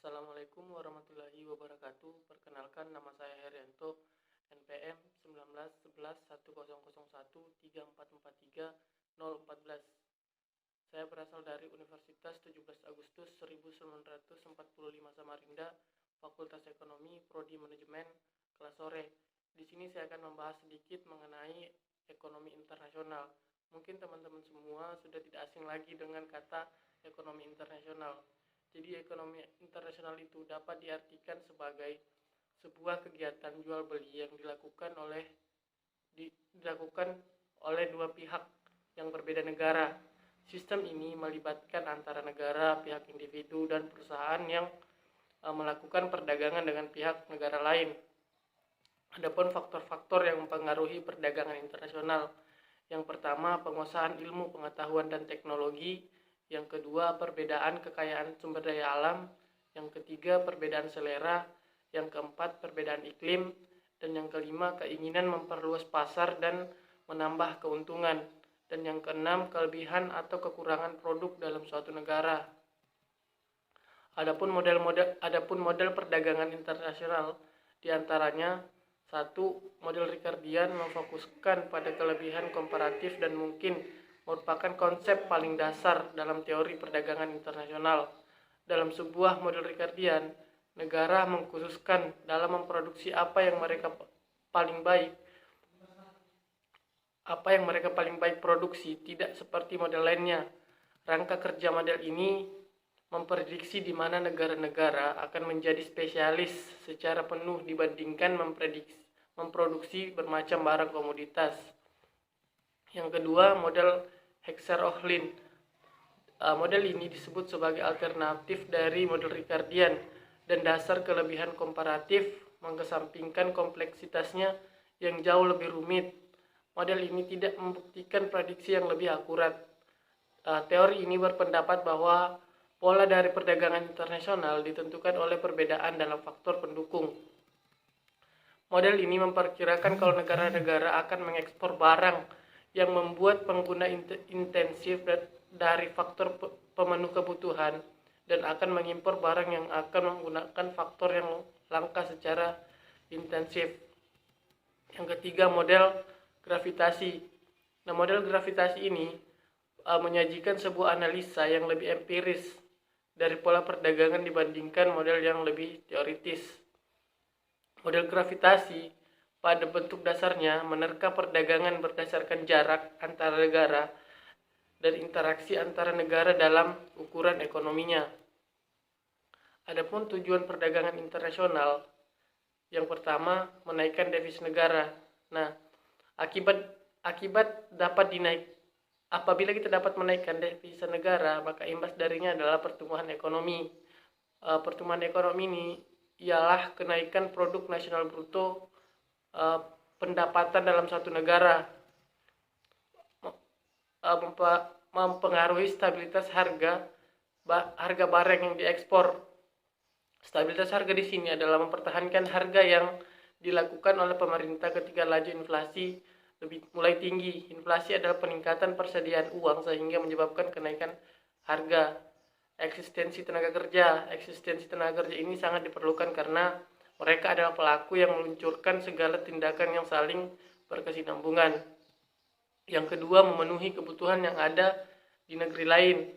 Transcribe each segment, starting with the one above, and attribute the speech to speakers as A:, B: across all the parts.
A: Assalamualaikum warahmatullahi wabarakatuh. Perkenalkan, nama saya Herianto, NPM 1911101013443014. Saya berasal dari Universitas 17 Agustus 1945 Samarinda, Fakultas Ekonomi, Prodi Manajemen, kelas sore. Di sini saya akan membahas sedikit mengenai ekonomi internasional. Mungkin teman-teman semua sudah tidak asing lagi dengan kata ekonomi internasional. Jadi ekonomi internasional itu dapat diartikan sebagai sebuah kegiatan jual beli yang dilakukan oleh dua pihak yang berbeda negara. Sistem ini melibatkan antara negara, pihak individu, dan perusahaan yang melakukan perdagangan dengan pihak negara lain. Adapun faktor-faktor yang mempengaruhi perdagangan internasional. Yang pertama, penguasaan ilmu, pengetahuan, dan teknologi. Yang kedua, perbedaan kekayaan sumber daya alam. Yang ketiga, perbedaan selera. Yang keempat, perbedaan iklim. Dan yang kelima, keinginan memperluas pasar dan menambah keuntungan. Dan yang keenam, kelebihan atau kekurangan produk dalam suatu negara. Adapun model perdagangan internasional diantaranya: 1. Model Ricardian memfokuskan pada kelebihan komparatif dan mungkin merupakan konsep paling dasar dalam teori perdagangan internasional. Dalam sebuah model Ricardian, negara mengkhususkan dalam memproduksi apa yang mereka paling baik produksi, tidak seperti model lainnya. Rangka kerja model ini memprediksi di mana negara-negara akan menjadi spesialis secara penuh dibandingkan memproduksi bermacam barang komoditas. Yang kedua, model Hexer-Ohlin. Model ini disebut sebagai alternatif dari model Ricardian dan dasar kelebihan komparatif mengesampingkan kompleksitasnya yang jauh lebih rumit. Model ini tidak membuktikan prediksi yang lebih akurat. Teori ini berpendapat bahwa pola dari perdagangan internasional ditentukan oleh perbedaan dalam faktor pendukung. Model ini memperkirakan kalau negara-negara akan mengekspor barang yang membuat pengguna intensif dari faktor pemenuh kebutuhan dan akan mengimpor barang yang akan menggunakan faktor yang langka secara intensif. Yang ketiga, model gravitasi. Model gravitasi ini menyajikan sebuah analisa yang lebih empiris dari pola perdagangan dibandingkan model yang lebih teoritis. Model gravitasi pada bentuk dasarnya menerka perdagangan berdasarkan jarak antara negara dan interaksi antara negara dalam ukuran ekonominya. Adapun tujuan perdagangan internasional, yang pertama, menaikkan devisa negara. Apabila kita dapat menaikkan devisa negara, maka imbas darinya adalah pertumbuhan ekonomi. Pertumbuhan ekonomi ini ialah kenaikan produk nasional bruto, pendapatan dalam satu negara, mempengaruhi stabilitas harga barang yang diekspor. Stabilitas harga di sini adalah mempertahankan harga yang dilakukan oleh pemerintah ketika laju inflasi mulai tinggi. Inflasi adalah peningkatan persediaan uang sehingga menyebabkan kenaikan harga. Eksistensi tenaga kerja ini sangat diperlukan karena mereka adalah pelaku yang meluncurkan segala tindakan yang saling berkesinambungan. Yang kedua, memenuhi kebutuhan yang ada di negeri lain.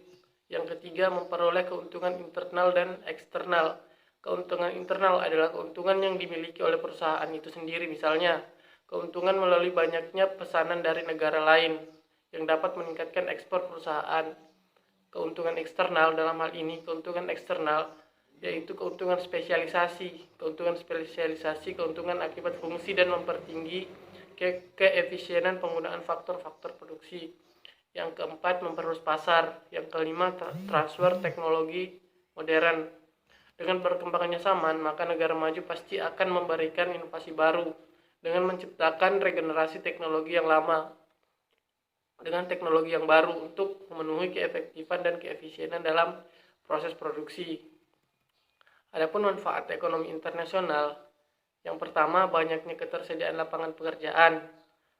A: Yang ketiga, memperoleh keuntungan internal dan eksternal. Keuntungan internal adalah keuntungan yang dimiliki oleh perusahaan itu sendiri, misalnya keuntungan melalui banyaknya pesanan dari negara lain yang dapat meningkatkan ekspor perusahaan. Keuntungan eksternal dalam hal ini, keuntungan eksternal yaitu keuntungan spesialisasi. Keuntungan akibat fungsi dan mempertinggi keefisienan penggunaan faktor-faktor produksi. Yang keempat, memperluas pasar. Yang kelima, transfer teknologi modern. Dengan berkembangnya zaman, maka negara maju pasti akan memberikan inovasi baru dengan menciptakan regenerasi teknologi yang lama dengan teknologi yang baru untuk memenuhi keefektifan dan keefisienan dalam proses produksi. Adapun manfaat ekonomi internasional, yang pertama, banyaknya ketersediaan lapangan pekerjaan.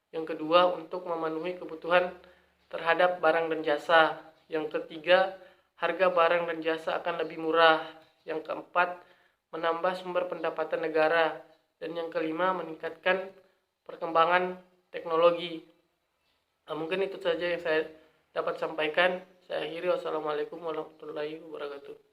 A: Yang kedua, untuk memenuhi kebutuhan terhadap barang dan jasa. Yang ketiga, harga barang dan jasa akan lebih murah. Yang keempat, menambah sumber pendapatan negara. Dan yang kelima, meningkatkan perkembangan teknologi. Nah, mungkin itu saja yang saya dapat sampaikan. Saya akhiri. Wassalamualaikum warahmatullahi wabarakatuh.